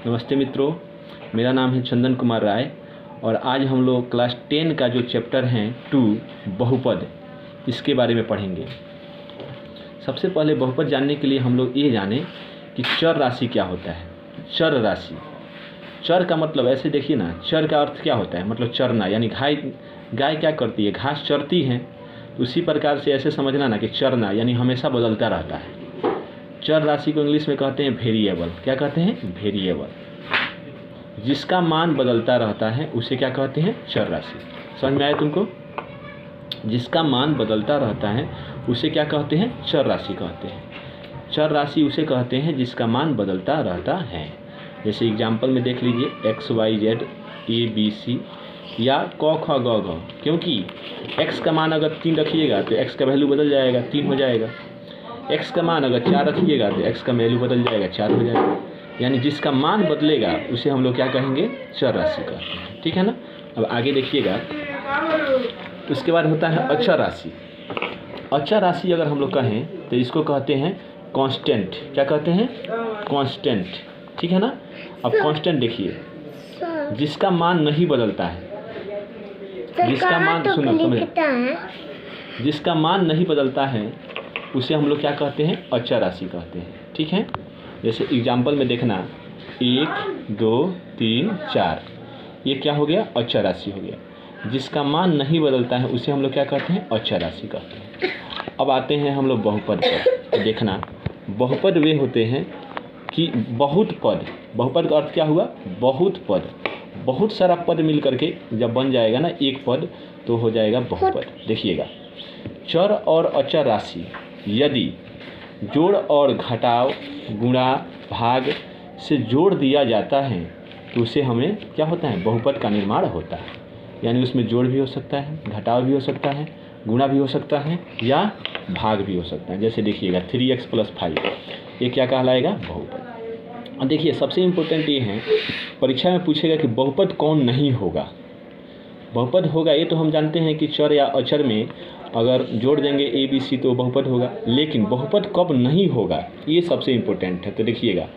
नमस्ते मित्रों, मेरा नाम है चंदन कुमार राय और आज हम लोग क्लास 10 का जो चैप्टर है 2 बहुपद, इसके बारे में पढ़ेंगे। सबसे पहले बहुपद जानने के लिए हम लोग ये जानें कि चर राशि क्या होता है। चर राशि, चर का मतलब ऐसे देखिए ना, चर का अर्थ क्या होता है, मतलब चरना, यानी गाय क्या करती है, घास चरती है। उसी प्रकार से ऐसे समझना ना कि चरना यानी हमेशा बदलता रहता है। चर राशि को इंग्लिश में कहते हैं वेरिएबल। क्या कहते हैं? वेरिएबल। जिसका मान बदलता रहता है उसे क्या कहते हैं? चर राशि। समझ में आया तुमको? जिसका मान बदलता रहता है उसे क्या कहते हैं? चर राशि कहते हैं। चर राशि उसे कहते हैं जिसका मान बदलता रहता है। जैसे एग्जाम्पल में देख लीजिए, X Y Z A B C या क ख ग घ। क्योंकि एक्स का मान अगर 3 रखिएगा तो एक्स का वैल्यू बदल जाएगा, 3 हो जाएगा। एक्स का मान अगर 4 रखिएगा तो एक्स का वैल्यू बदल जाएगा, 4 हो जाएगा। यानी जिसका मान बदलेगा उसे हम लोग क्या कहेंगे? चर राशि कहते हैं। ठीक है ना? अब आगे देखिएगा, उसके बाद होता है अचर राशि। अचर राशि अगर हम लोग कहें तो इसको कहते हैं कांस्टेंट। क्या कहते हैं? कांस्टेंट। ठीक है ना? अब कांस्टेंट देखिए, जिसका मान नहीं बदलता है, जिसका मान जिसका मान नहीं बदलता है उसे हम लोग क्या कहते हैं? अचर राशि कहते हैं। ठीक है? जैसे एग्जाम्पल में देखना, 1 2 3 4, ये क्या हो गया? अचर राशि हो गया। जिसका मान नहीं बदलता है उसे हम लोग क्या कहते हैं? अचर राशि कहते हैं। अब आते हैं हम लोग बहुपद पर। देखना, बहुपद वे होते हैं कि बहुत पद। बहुपद का अर्थ क्या हुआ? बहुत पद। बहुत सारा पद मिल करके जब बन जाएगा ना एक पद, तो हो जाएगा बहुपद। देखिएगा, चर और अचर राशि यदि जोड़ और घटाव, गुणा, भाग से जोड़ दिया जाता है तो उसे हमें क्या होता है? बहुपद का निर्माण होता है। यानी उसमें जोड़ भी हो सकता है, घटाव भी हो सकता है, गुणा भी हो सकता है या भाग भी हो सकता है। जैसे देखिएगा 3x + 5, ये क्या कहलाएगा? बहुपद। और देखिए, सबसे इम्पोर्टेंट ये है, परीक्षा में पूछेगा कि बहुपद कौन नहीं होगा। बहुपद होगा ये तो हम जानते हैं कि चर या अचर में अगर जोड़ देंगे ए बी सी तो बहुपद होगा, लेकिन बहुपद कब नहीं होगा ये सबसे इम्पोर्टेंट है। तो देखिएगा,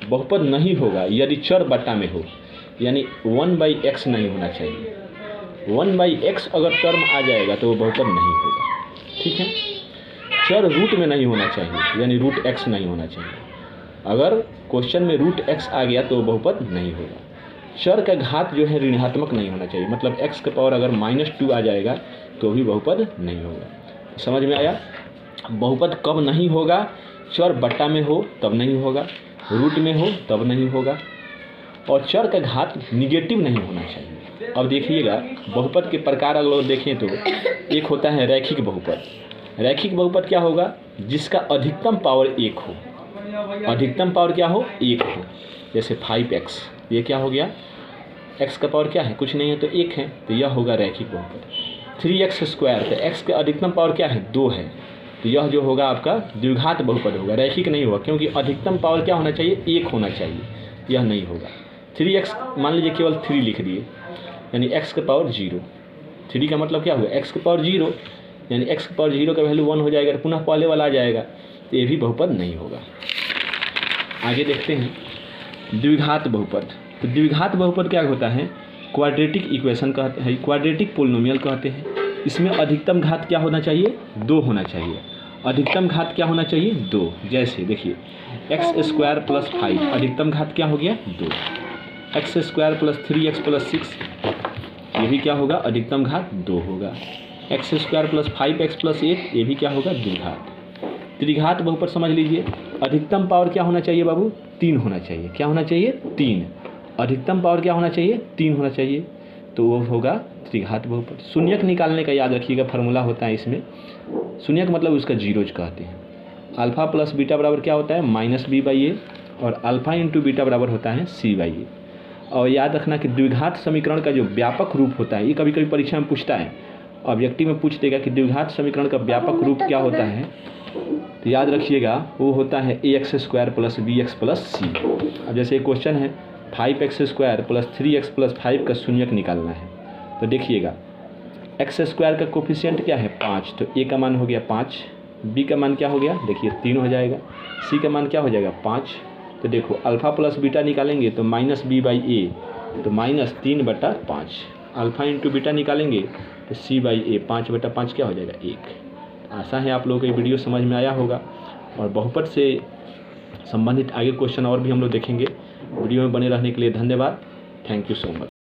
बहुपद नहीं होगा यदि चर बटा में हो, यानी 1/x नहीं होना चाहिए। 1/x अगर टर्म आ जाएगा तो वो बहुपद नहीं होगा। ठीक है? चर रूट में नहीं होना चाहिए, यानी √x नहीं होना चाहिए। अगर क्वेश्चन में √x आ गया तो बहुपद नहीं होगा। चर का घात जो है ऋणात्मक नहीं होना चाहिए, मतलब x का पावर अगर -2 आ जाएगा तो भी बहुपद नहीं होगा। समझ में आया? बहुपद कब नहीं होगा? चर बट्टा में हो तब नहीं होगा, रूट में हो तब नहीं होगा, और चर का घात निगेटिव नहीं होना चाहिए। अब देखिएगा, बहुपद के प्रकार अगर देखें तो एक होता है रैखिक बहुपद। रैखिक बहुपद क्या होगा? जिसका अधिकतम पावर 1 हो। अधिकतम पावर क्या हो? 1 हो। जैसे 5x, ये क्या हो गया? x का पावर क्या है? कुछ नहीं है तो 1 है, तो यह होगा रैखिक बहुपद। 3x², तो x का अधिकतम पावर क्या है? 2 है, तो यह जो होगा आपका द्विघात बहुपद होगा। रैखिक नहीं होगा क्योंकि अधिकतम पावर क्या होना चाहिए? 1 होना चाहिए, यह नहीं होगा। 3x मान लीजिए केवल 3 लिख दिए, यानी x का पावर 0। 3 का मतलब क्या हुआ? x का पावर 0, यानी x का पावर 0 का वैल्यू 1 हो जाएगा, तो पुनः पहले वाला आ जाएगा, तो ये भी बहुपद नहीं होगा। आगे देखते हैं द्विघात बहुपद। तो द्विघात बहुपद क्या होता है? क्वाड्रेटिक इक्वेशन कहते हैं, क्वाड्रेटिक पोलिनोमियल कहते हैं। इसमें अधिकतम घात क्या होना चाहिए? 2 होना चाहिए। अधिकतम घात क्या होना चाहिए? 2। जैसे देखिए, x² + 5, अधिकतम घात क्या हो गया? 2। x² + 3x + 6, ये भी क्या होगा? अधिकतम घात 2 होगा। x² + 5x + 8, ये भी क्या होगा? द्विघात। त्रिघात बहुपद समझ लीजिए, अधिकतम पावर क्या होना चाहिए बाबू? 3 होना चाहिए। क्या होना चाहिए? 3। अधिकतम पावर क्या होना चाहिए? 3 होना चाहिए, तो वो होगा त्रिघात बहुपद। शून्यक निकालने का याद रखिएगा, फार्मूला होता है इसमें। शून्यक मतलब उसका जीरोज कहते हैं। अल्फा प्लस बीटा बराबर क्या होता है? -b/a, और अल्फा × बीटा बराबर होता है c/a। और याद रखना कि द्विघात समीकरण का जो व्यापक रूप होता है, ये कभी कभी परीक्षा में पूछता है, ऑब्जेक्टिव में पूछ देगा कि द्विघात समीकरण का व्यापक रूप क्या होता है। तो याद रखिएगा, वो होता है ax² + bx + c। अब जैसे क्वेश्चन है 5x² + 3x + 5 का शून्यक निकालना है, तो देखिएगा x² का कोफिशिएंट क्या है? 5, तो a का मान हो गया 5, b का मान क्या हो गया? देखिए 3 हो जाएगा, c का मान क्या हो जाएगा? 5, तो देखो अल्फ़ा प्लस बीटा निकालेंगे तो -b/a, तो -3/5। अल्फ़ा इंटू बीटा निकालेंगे तो c/a, 5/5 क्या हो जाएगा 1। आशा है आप लोगों को ये वीडियो समझ में आया होगा, और बहुपद से संबंधित आगे क्वेश्चन और भी हम लोग देखेंगे। वीडियो में बने रहने के लिए धन्यवाद। Thank you so much.